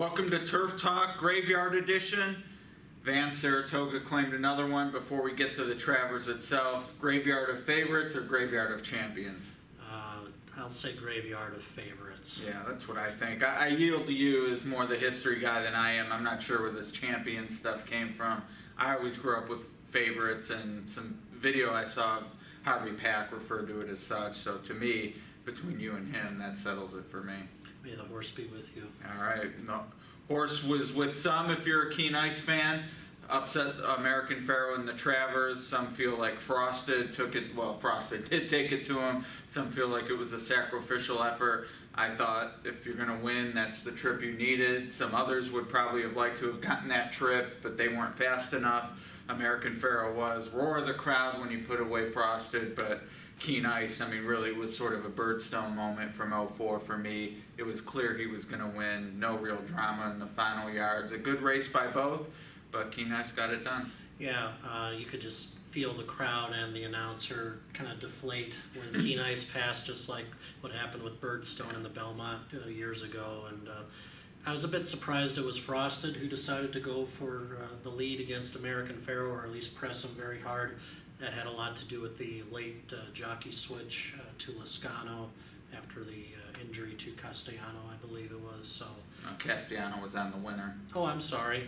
Welcome to Turf Talk Graveyard Edition. Van Saratoga claimed another one. Before we get to the Travers itself, Graveyard of Favorites or Graveyard of Champions? I'll say Graveyard of Favorites. Yeah, that's what I think. I yield to you as more the history guy than I am. I'm not sure where this champion stuff came from. I always grew up with favorites, and some video I saw of Harvey Pack referred to it as such. So to me, between you and him, that settles it for me. May the horse be with you. All right. No, horse was with some, if you're a keen ice fan. Upset American Pharoah in the Travers. Some feel like Frosted took it. Well, Frosted did take it to him. Some feel like it was a sacrificial effort. I thought if you're going to win, that's the trip you needed. Some others would probably have liked to have gotten that trip, but they weren't fast enough. American Pharoah was. Roar of the crowd when he put away Frosted, but keen ice, I mean, really it was sort of a Birdstone moment from 04 for me. It was clear he was going to win. No real drama in the final yards. A good race by both, but keen ice got it done. Yeah, you could just feel the crowd and the announcer kind of deflate when keen ice passed, just like what happened with Birdstone in the Belmont years ago. And I was a bit surprised it was Frosted who decided to go for the lead against American Pharoah, or at least press him very hard. That had a lot to do with the late jockey switch to Lascano after the injury to Castellano, I believe it was. So Castellano was on the winner. Oh, I'm sorry.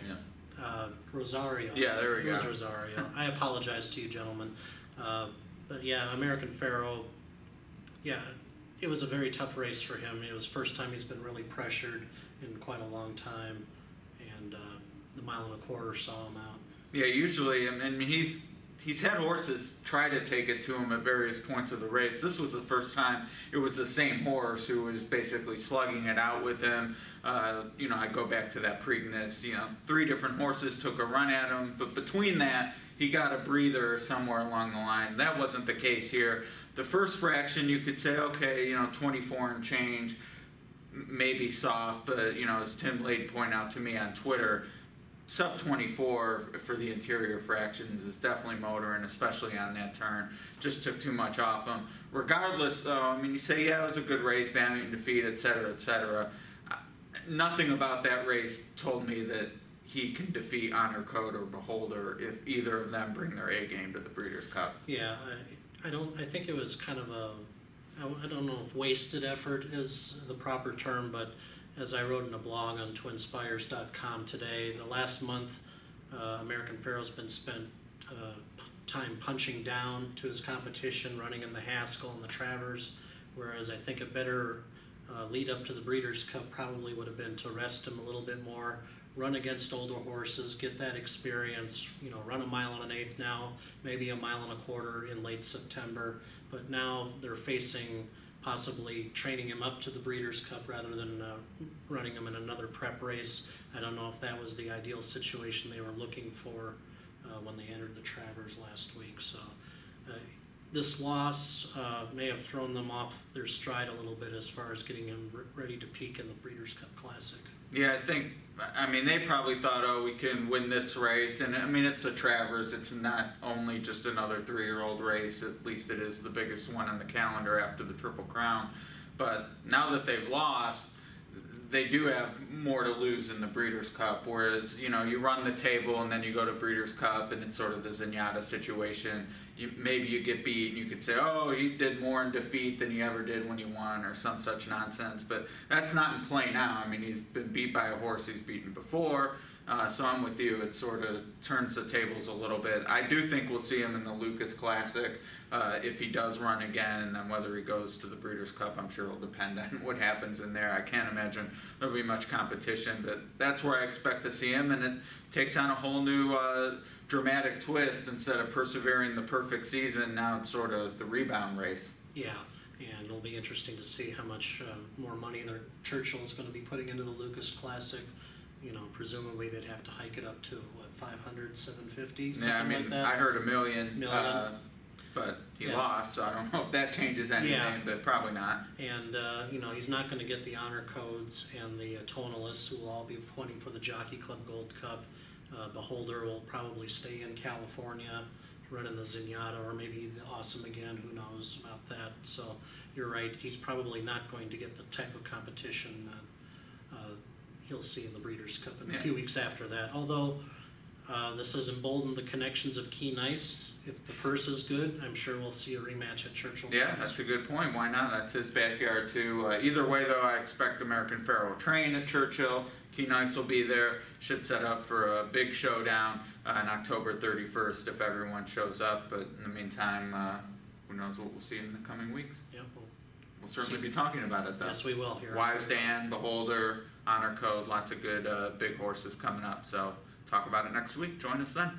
Yeah. Rosario. Yeah, there we go. It was Rosario. I apologize to you, gentlemen. But yeah, American Pharoah, yeah, it was a very tough race for him. It was the first time he's been really pressured in quite a long time, and the mile and a quarter saw him out. Yeah, usually, I mean, he's had horses try to take it to him at various points of the race. This was the first time it was the same horse who was basically slugging it out with him. I go back to that Preakness, 3 different horses took a run at him, but between that, he got a breather somewhere along the line. That wasn't the case here. The first fraction, you could say, okay, 24 and change, maybe soft, but, as Tim Blade pointed out to me on Twitter, sub 24 for the interior fractions is definitely motoring, especially on that turn. Just took too much off him. Regardless, you say, yeah, it was a good race, valiant defeat, etc., etc. Nothing about that race told me that he can defeat Honor Code or Beholder if either of them bring their A game to the Breeders' Cup. Yeah, I think it was kind of I don't know if wasted effort is the proper term, but as I wrote in a blog on twinspires.com today, the last month American Pharoah's been spent time punching down to his competition, running in the Haskell and the Travers, whereas I think a better lead up to the Breeders' Cup probably would have been to rest him a little bit more, run against older horses, get that experience, run a mile and an eighth now, maybe a mile and a quarter in late September, but now they're facing possibly training him up to the Breeders' Cup rather than running him in another prep race. I don't know if that was the ideal situation they were looking for when they entered the Travers last week. So this loss may have thrown them off their stride a little bit as far as getting him ready to peak in the Breeders' Cup Classic. Yeah, they probably thought, we can win this race. And, it's a Travers. It's not only just another 3-year-old race. At least it is the biggest one on the calendar after the Triple Crown. But now that they've lost, they do have more to lose in the Breeders' Cup. Whereas, you run the table and then you go to Breeders' Cup and it's sort of the Zenyatta situation. Maybe you get beat and you could say, he did more in defeat than you ever did when you won, or some such nonsense. But that's not in play now. He's been beat by a horse he's beaten before. So I'm with you. It sort of turns the tables a little bit. I do think we'll see him in the Lucas Classic if he does run again, and then whether he goes to the Breeders' Cup, I'm sure will depend on what happens in there. I can't imagine there'll be much competition, but that's where I expect to see him, and it takes on a whole new dramatic twist. Instead of persevering the perfect season, now it's sort of the rebound race. Yeah, and it'll be interesting to see how much more money Churchill is going to be putting into the Lucas Classic. Presumably they'd have to hike it up to, 500, 750, something like that? I heard $1 million. But he lost, so I don't know if that changes anything, but probably not. And, he's not going to get the honor codes and the tonalists who will all be pointing for the Jockey Club Gold Cup. Beholder will probably stay in California, running the Zenyatta, or maybe the Awesome again, who knows about that. So you're right, he's probably not going to get the type of competition he'll see in the Breeders' Cup in Yeah. a few weeks after that. Although this has emboldened the connections of Key Nice. If the purse is good, I'm sure we'll see a rematch at Churchill. Yeah, that's a good point. Why not? That's his backyard too. Either way, though, I expect American Pharoah will train at Churchill. Key Nice will be there. Should set up for a big showdown on October 31st if everyone shows up. But in the meantime, who knows what we'll see in the coming weeks. Yeah, We'll certainly be talking about it, though. yes, we will. Here. Wise Dan, Beholder, Honor Code, lots of good big horses coming up. So talk about it next week. Join us then.